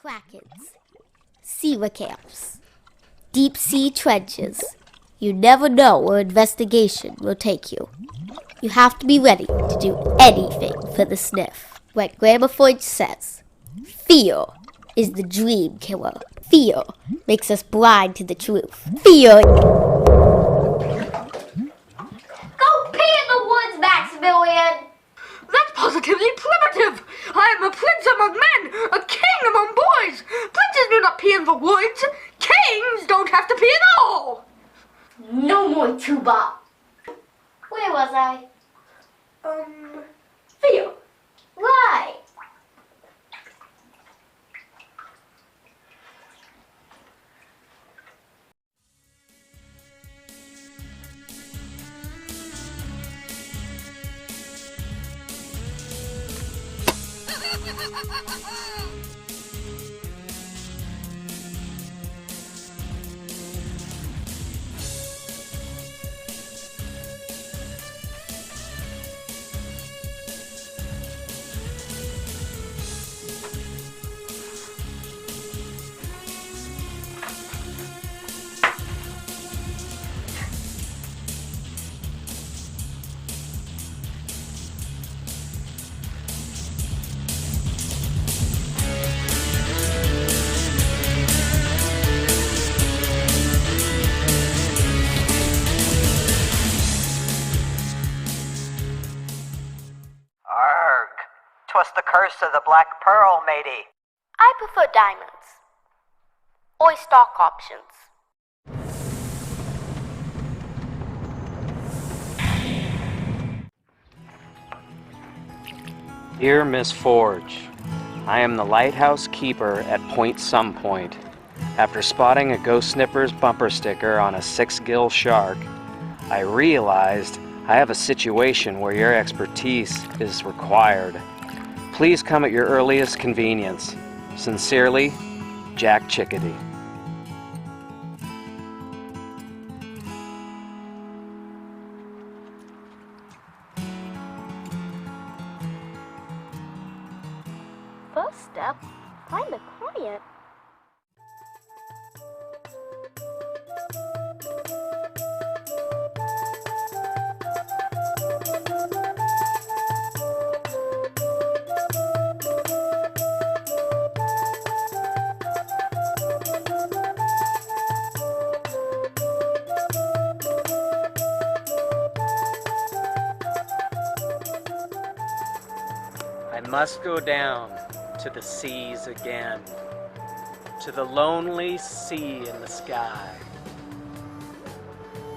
Krakens, SEWA camps, deep sea trenches. You never know where investigation will take you. You have to be ready to do anything for the sniff. Like Grandma Fudge says, fear is the dream killer. Fear makes us blind to the truth. Fear. Go pee in the woods, Maximilian! That's positively primitive! I am a prince among men, a king among boys! Princes do not pee in the woods! Kings don't have to pee at all! No more tuba! Where was I? Fear. Right! Twas the curse of the Black Pearl, matey. I prefer diamonds. Or stock options. Dear Miss Forge, I am the lighthouse keeper at Point Some Point. After spotting a Ghost Sniffers bumper sticker on a 6-gill shark, I realized I have a situation where your expertise is required. Please come at your earliest convenience. Sincerely, Jack Chickadee. First step, find the client. I must go down to the seas again, to the lonely sea in the sky.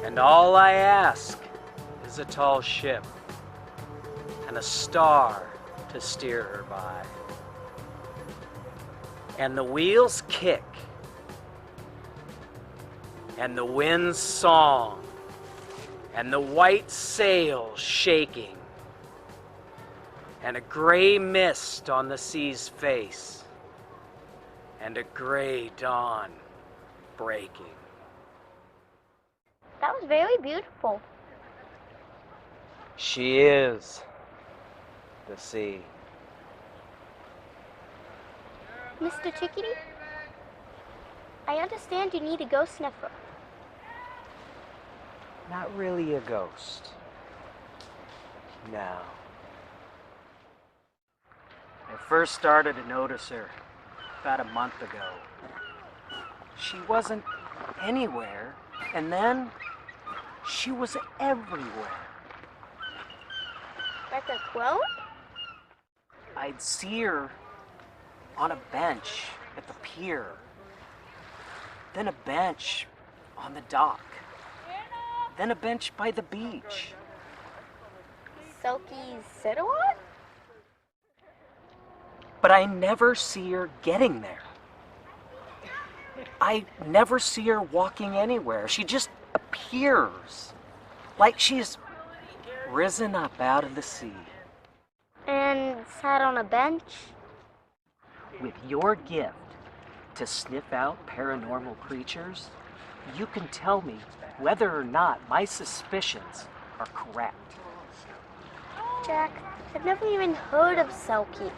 And all I ask is a tall ship and a star to steer her by. And the wheels kick, and the wind's song, and the white sails shaking, and a gray mist on the sea's face, and a gray dawn breaking. That was very beautiful. She is the sea. Mr. Chickadee, I understand you need a ghost sniffer. Not really a ghost. No. I first started to notice her about a month ago. She wasn't anywhere, and then she was everywhere. Like a clone? I'd see her on a bench at the pier, then a bench on the dock, then a bench by the beach. Silky's sit-a-lot? But I never see her getting there. I never see her walking anywhere. She just appears, like she's risen up out of the sea. And sat on a bench? With your gift to sniff out paranormal creatures, you can tell me whether or not my suspicions are correct. Jack, I've never even heard of Selkie.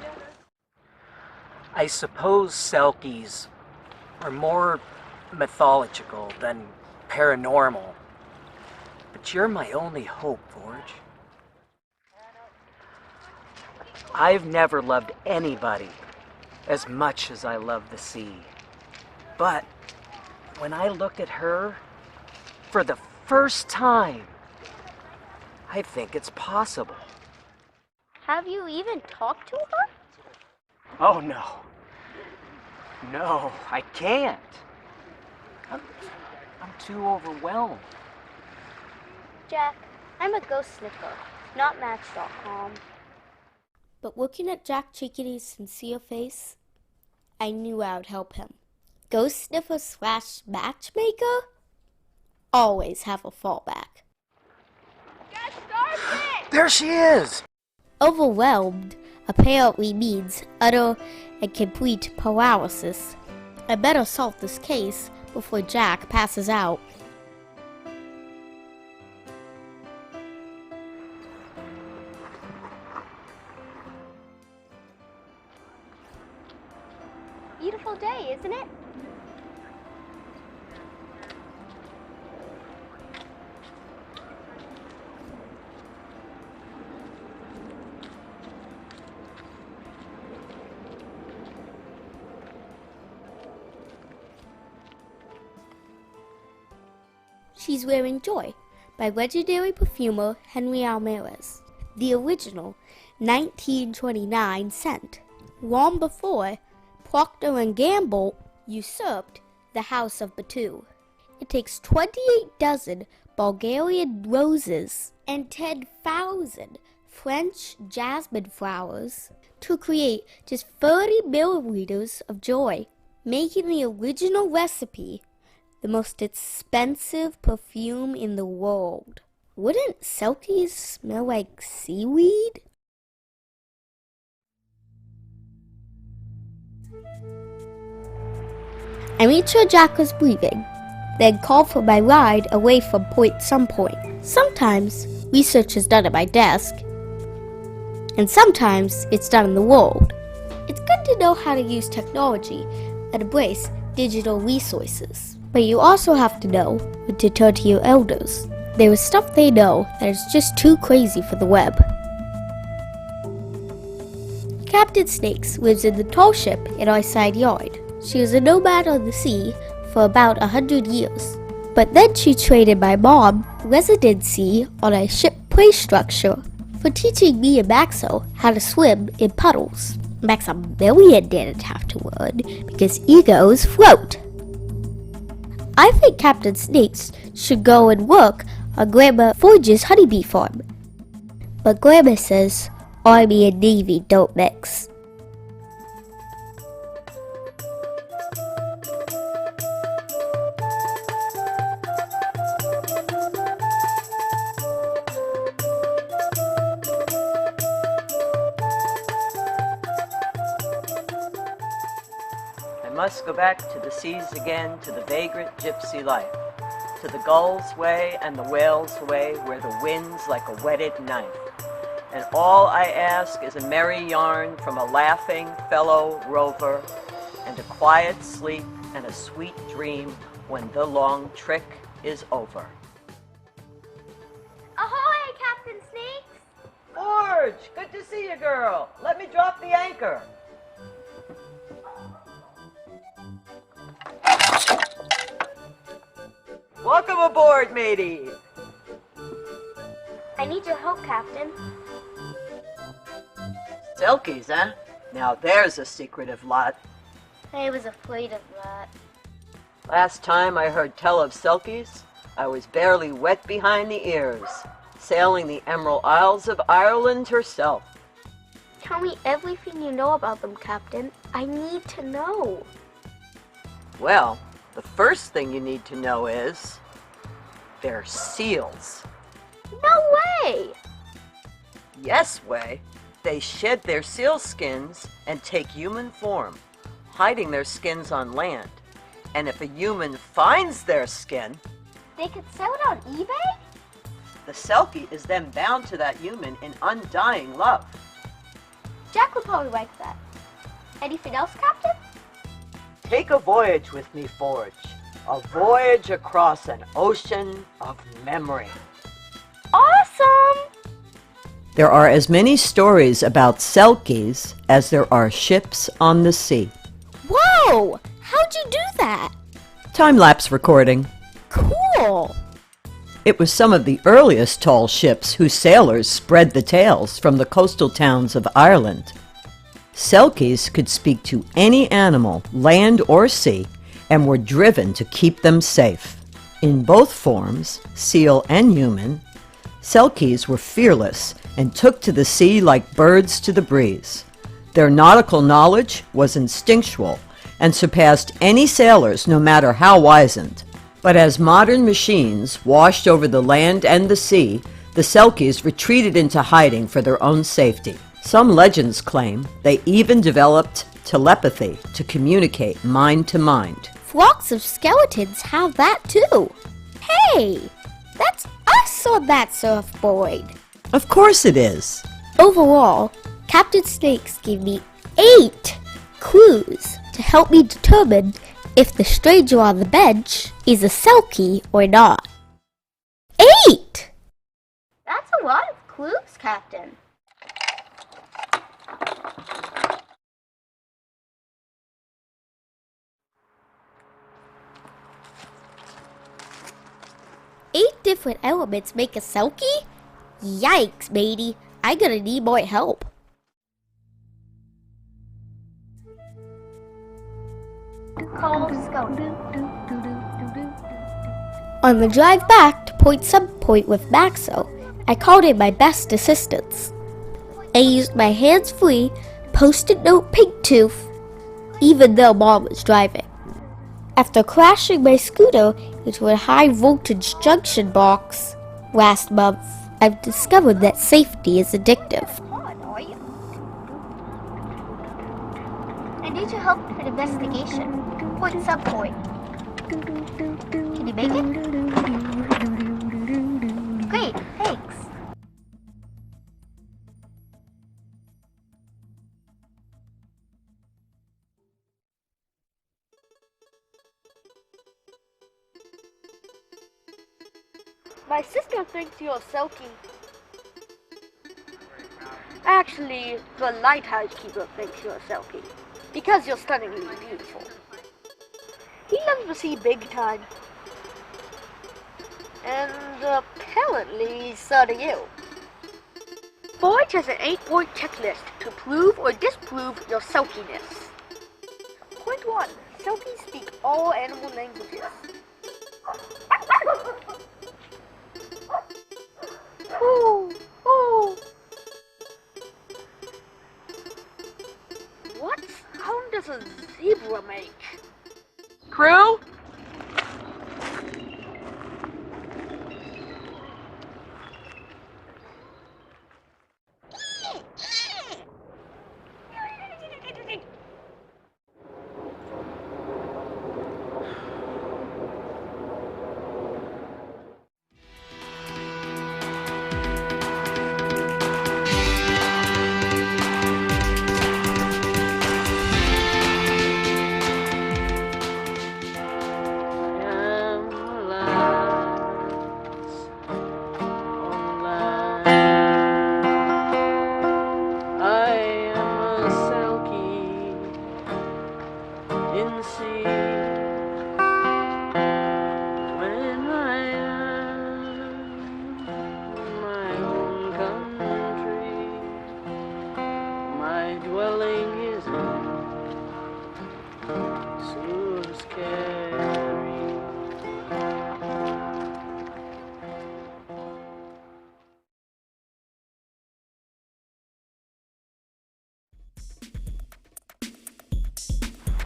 I suppose selkies are more mythological than paranormal. But you're my only hope, Forge. I've never loved anybody as much as I love the sea. But when I look at her for the first time, I think it's possible. Have you even talked to her? Oh, no. No, I can't. I'm too overwhelmed. Jack, I'm a ghost sniffer, not Match.com. But looking at Jack Chickadee's sincere face, I knew I would help him. Ghost sniffer / matchmaker? Always have a fallback. There she is! Overwhelmed apparently means utter and complete paralysis. I better solve this case before Jack passes out. Beautiful day, isn't it? She's Wearing Joy by legendary perfumer Henry Alvarez, the original 1929 scent, long before Procter & Gamble usurped the House of Batu. It takes 28 dozen Bulgarian roses and 10,000 French jasmine flowers to create just 30 milliliters of joy, making the original recipe the most expensive perfume in the world. Wouldn't selkies smell like seaweed? I made sure Jack was breathing, then called for my ride away from some point. Sometimes research is done at my desk, and sometimes it's done in the world. It's good to know how to use technology and embrace digital resources. But you also have to know when to turn to your elders. There is stuff they know that is just too crazy for the web. Captain Snakes lives in the tall ship in our side yard. She was a nomad on the sea for about 100 years. But then she traded my mom residency on a ship play structure for teaching me and Maxo how to swim in puddles. Maximilian didn't have to learn because egos float. I think Captain Snakes should go and work on Grandma Forge's honeybee farm. But Grandma says Army and Navy don't mix. I must go back to the seas again, to the vagrant gypsy life, to the gull's way and the whale's way, where the wind's like a whetted knife. And all I ask is a merry yarn from a laughing fellow rover, and a quiet sleep and a sweet dream when the long trick is over. Ahoy, Captain Snakes! Forge, good to see you, girl. Let me drop the anchor. Welcome aboard, matey. I need your help, Captain. Selkies, huh? Now there's a secretive lot. I was afraid of that. Last time I heard tell of selkies, I was barely wet behind the ears, sailing the Emerald Isles of Ireland herself. Tell me everything you know about them, Captain. I need to know. Well, the first thing you need to know is they're seals. No way! Yes, way. They shed their seal skins and take human form, hiding their skins on land. And if a human finds their skin, They could sell it on eBay? the selkie is then bound to that human in undying love. Jack would probably like that. Anything else, Captain? Take a voyage with me, Forge. A voyage across an ocean of memory. Awesome! There are as many stories about selkies as there are ships on the sea. Whoa! How'd you do that? Time-lapse recording. Cool! It was some of the earliest tall ships whose sailors spread the tales from the coastal towns of Ireland. Selkies could speak to any animal, land or sea, and were driven to keep them safe. In both forms, seal and human, selkies were fearless and took to the sea like birds to the breeze. Their nautical knowledge was instinctual and surpassed any sailors, no matter how wizened. But as modern machines washed over the land and the sea, the selkies retreated into hiding for their own safety. Some legends claim they even developed telepathy to communicate mind to mind. Flocks of skeletons have that too. Hey, that's us on that surfboard. Of course it is. Overall, Captain Snakes gave me 8 clues to help me determine if the stranger on the bench is a selkie or not. 8! That's a lot of clues, Captain. Eight different elements make a selkie? Yikes, matey. I'm gonna need more help. Calls go. On the drive back to Point Subpoint with Maxo, I called in my best assistants. I used my hands-free, post-it note pink tooth, even though Mom was driving. After crashing my scooter into a high-voltage junction box last month, I've discovered that safety is addictive. I need your help for an investigation. Point subpoint. Can you make it? Great, thanks. My sister thinks you're a selkie. Actually, the lighthouse keeper thinks you're a selkie. Because you're stunningly beautiful. He loves the sea big time. And apparently, so do you. Forge has an 8-point checklist to prove or disprove your selkiness. Point 1. Selkies speak all animal languages. Ooh, ooh. What sound does a zebra make? Crew?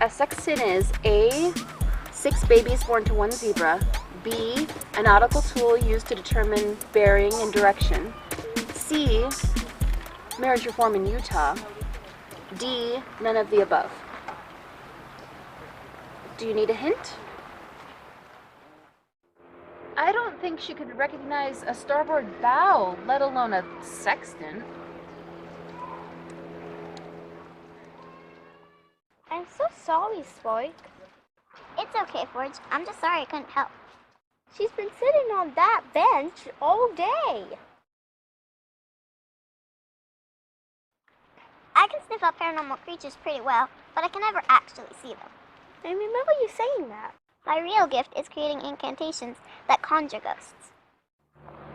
A sexton is A, 6 babies born to 1 zebra, B, a nautical tool used to determine bearing and direction, C, marriage reform in Utah, D, none of the above. Do you need a hint? I don't think she could recognize a starboard bow, let alone a sextant. sorry, Spike. It's okay, Forge. I'm just sorry I couldn't help. She's been sitting on that bench all day. I can sniff out paranormal creatures pretty well, but I can never actually see them. I remember you saying that. My real gift is creating incantations that conjure ghosts.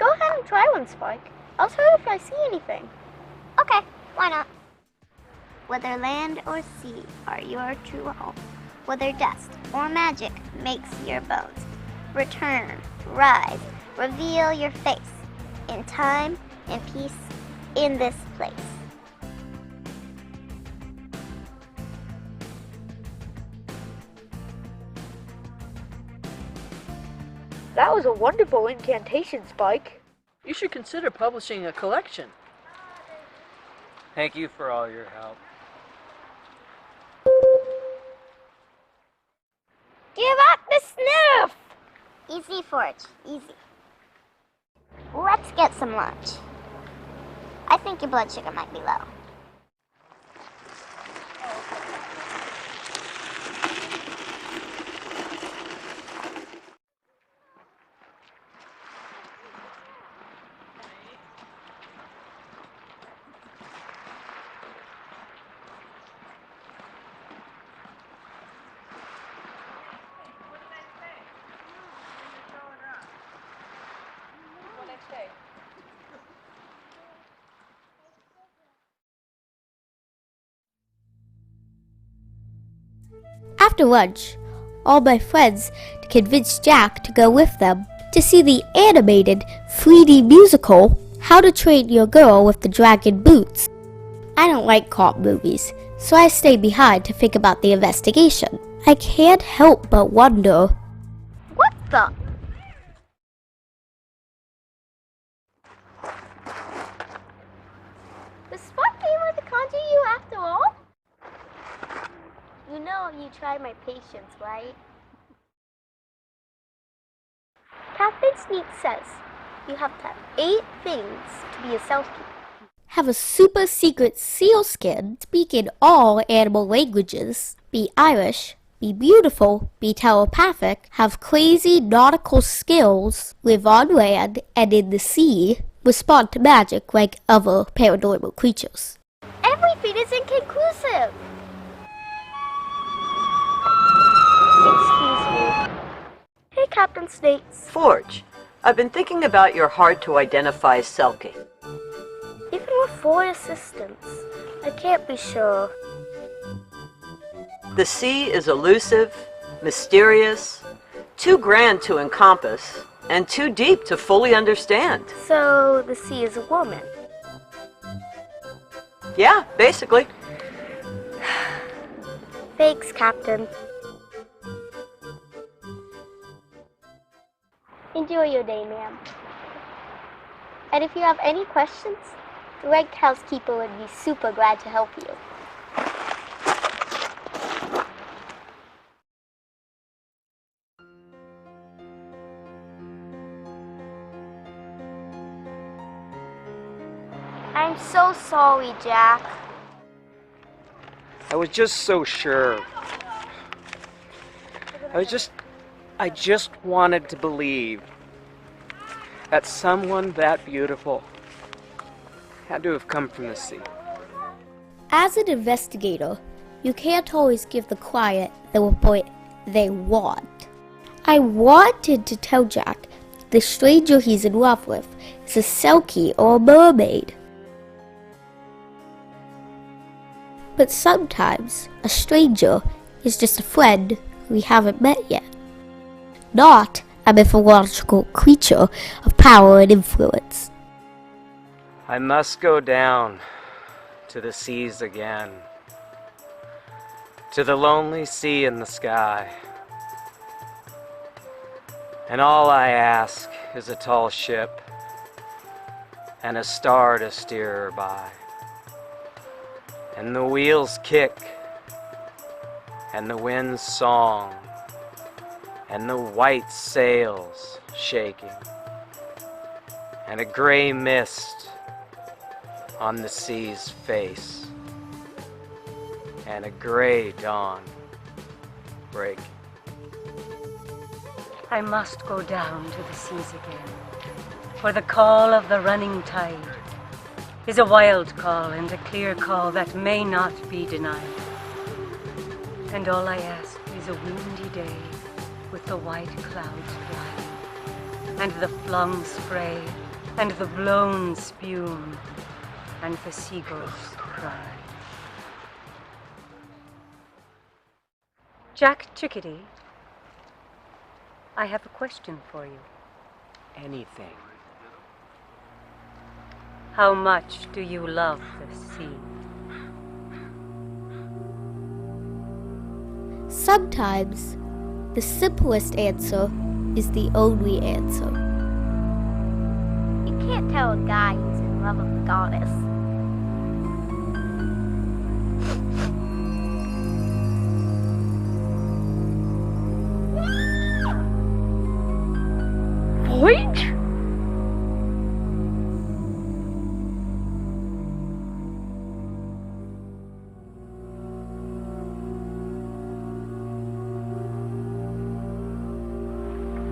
Go ahead and try one, Spike. I'll tell you if I see anything. Okay, why not? Whether land or sea are your true home, whether dust or magic makes your bones, return, rise, reveal your face, in time and peace, in this place. That was a wonderful incantation, Spike. You should consider publishing a collection. Thank you for all your help. Give up the sniff! Easy, Forge, easy. Let's get some lunch. I think your blood sugar might be low. After lunch, all my friends convinced Jack to go with them to see the animated 3D musical How to Train Your Girl with the Dragon Boots. I don't like cop movies, so I stayed behind to think about the investigation. I can't help but wonder, What the? Does Spike want to conjure you after all? You know you tried my patience, right? Captain Sneak says you have to have 8 things to be a selfie. have a super secret seal skin, speak in all animal languages, be Irish, be beautiful, be telepathic, have crazy nautical skills, live on land and in the sea, respond to magic like other paranormal creatures. Everything is inconclusive. Excuse me. Hey, Captain Snakes. Forge, I've been thinking about your hard-to-identify Selkie. Even with 4 assistants, I can't be sure. The sea is elusive, mysterious, too grand to encompass, and too deep to fully understand. So, the sea is a woman. Yeah, basically. Thanks, Captain. Enjoy your day, ma'am. And if you have any questions, the rank housekeeper would be super glad to help you. I'm so sorry, Jack. I was just so sure. I just wanted to believe that someone that beautiful had to have come from the sea. As an investigator, you can't always give the client the report they want. I wanted to tell Jack the stranger he's in love with is a Selkie or a mermaid. But sometimes a stranger is just a friend we haven't met yet, not a mythological creature of power and influence. I must go down to the seas again, to the lonely sea in the sky. And all I ask is a tall ship and a star to steer her by. And the wheels kick, and the wind's song, and the white sails shaking, and a gray mist on the sea's face, and a gray dawn break. I must go down to the seas again, for the call of the running tide is a wild call and a clear call that may not be denied. And all I ask is a windy day with the white clouds flying, and the flung spray, and the blown spume, and the seagulls cry. Jack Chickadee, I have a question for you. Anything. How much do you love the sea? Sometimes, the simplest answer is the only answer. You can't tell a guy who's in love with a goddess. Wait!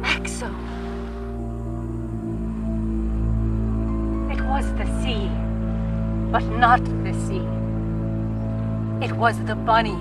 Exo! It was the sea, but not the sea. It was the bunny